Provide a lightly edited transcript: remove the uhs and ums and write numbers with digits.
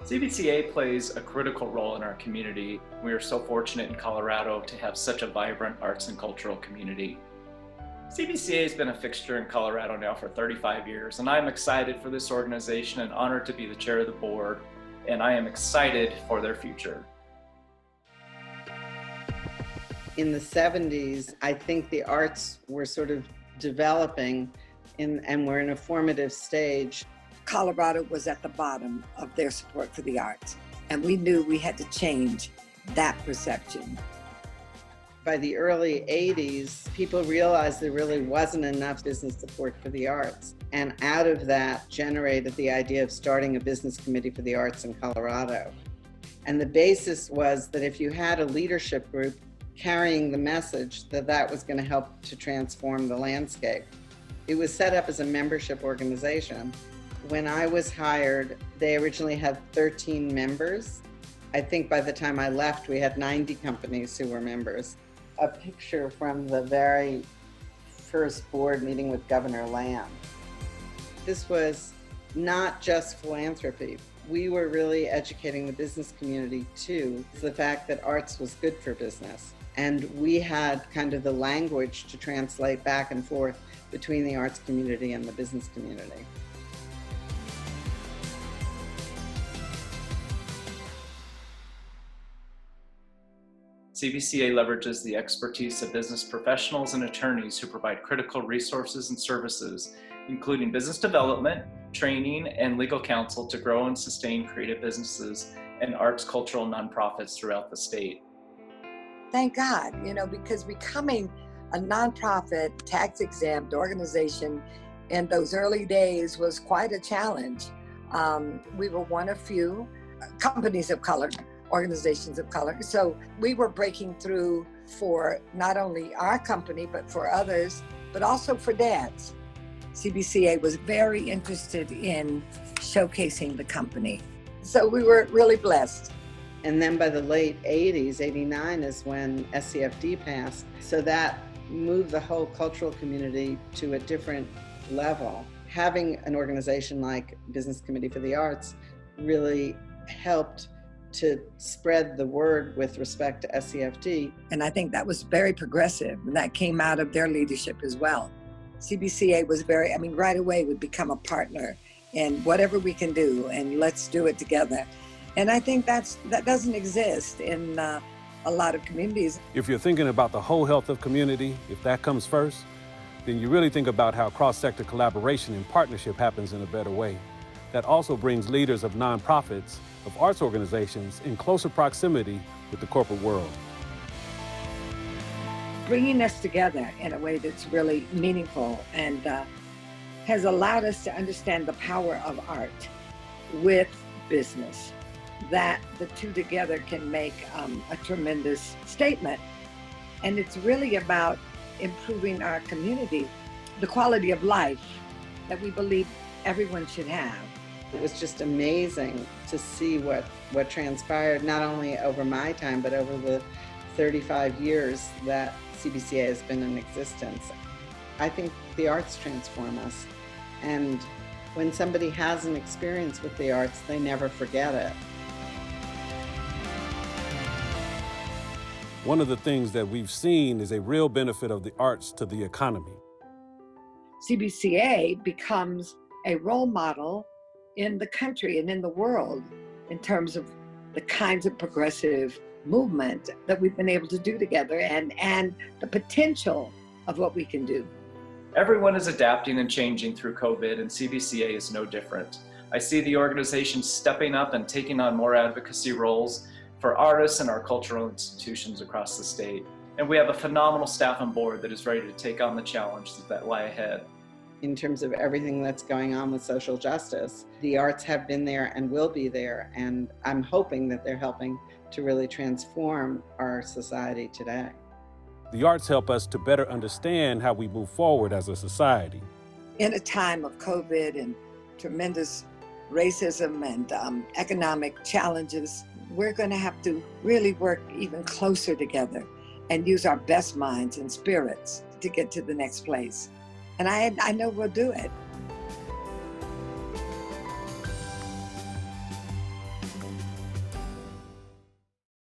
CBCA plays a critical role in our community. We are so fortunate in Colorado to have such a vibrant arts and cultural community. CBCA has been a fixture in Colorado now for 35 years, and I'm excited for this organization and honored to be the chair of the board, and I am excited for their future. In the 70s, I think the arts were sort of developing and were in a formative stage. Colorado was at the bottom of their support for the arts, and we knew we had to change that perception. By the early 80s, people realized there really wasn't enough business support for the arts. And out of that generated the idea of starting a business committee for the arts in Colorado. And the basis was that if you had a leadership group carrying the message, that was going to help to transform the landscape. It was set up as a membership organization. When I was hired, they originally had 13 members. I think by the time I left, we had 90 companies who were members. A picture from the very first board meeting with Governor Lamb. This was not just philanthropy. We were really educating the business community too, the fact that arts was good for business. And we had kind of the language to translate back and forth between the arts community and the business community. CBCA leverages the expertise of business professionals and attorneys who provide critical resources and services, including business development, training, and legal counsel to grow and sustain creative businesses and arts, cultural nonprofits throughout the state. Thank God, because becoming a nonprofit, tax-exempt organization in those early days was quite a challenge. We were one of few companies of color, organizations of color. So we were breaking through for not only our company, but for others, but also for dads. CBCA was very interested in showcasing the company. So we were really blessed. And then by the late 80s, 89 is when SCFD passed. So that moved the whole cultural community to a different level. Having an organization like Business Committee for the Arts really helped to spread the word with respect to SCFD. And I think that was very progressive, and that came out of their leadership as well. CBCA was right away would become a partner in whatever we can do, and let's do it together. And I think that doesn't exist in a lot of communities. If you're thinking about the whole health of community, if that comes first, then you really think about how cross-sector collaboration and partnership happens in a better way. That also brings leaders of nonprofits, of arts organizations in closer proximity with the corporate world. Bringing us together in a way that's really meaningful and has allowed us to understand the power of art with business, that the two together can make a tremendous statement. And it's really about improving our community, the quality of life that we believe everyone should have. It was just amazing to see what transpired, not only over my time, but over the 35 years that CBCA has been in existence. I think the arts transform us. And when somebody has an experience with the arts, they never forget it. One of the things that we've seen is a real benefit of the arts to the economy. CBCA becomes a role model in the country and in the world in terms of the kinds of progressive movement that we've been able to do together and the potential of what we can do. Everyone is adapting and changing through COVID, and CBCA is no different. I see the organization stepping up and taking on more advocacy roles for artists and our cultural institutions across the state. And we have a phenomenal staff and board that is ready to take on the challenges that lie ahead. In terms of everything that's going on with social justice, the arts have been there and will be there, and I'm hoping that they're helping to really transform our society today. The arts help us to better understand how we move forward as a society. In a time of COVID and tremendous racism and economic challenges, we're going to have to really work even closer together and use our best minds and spirits to get to the next place. And I know we'll do it.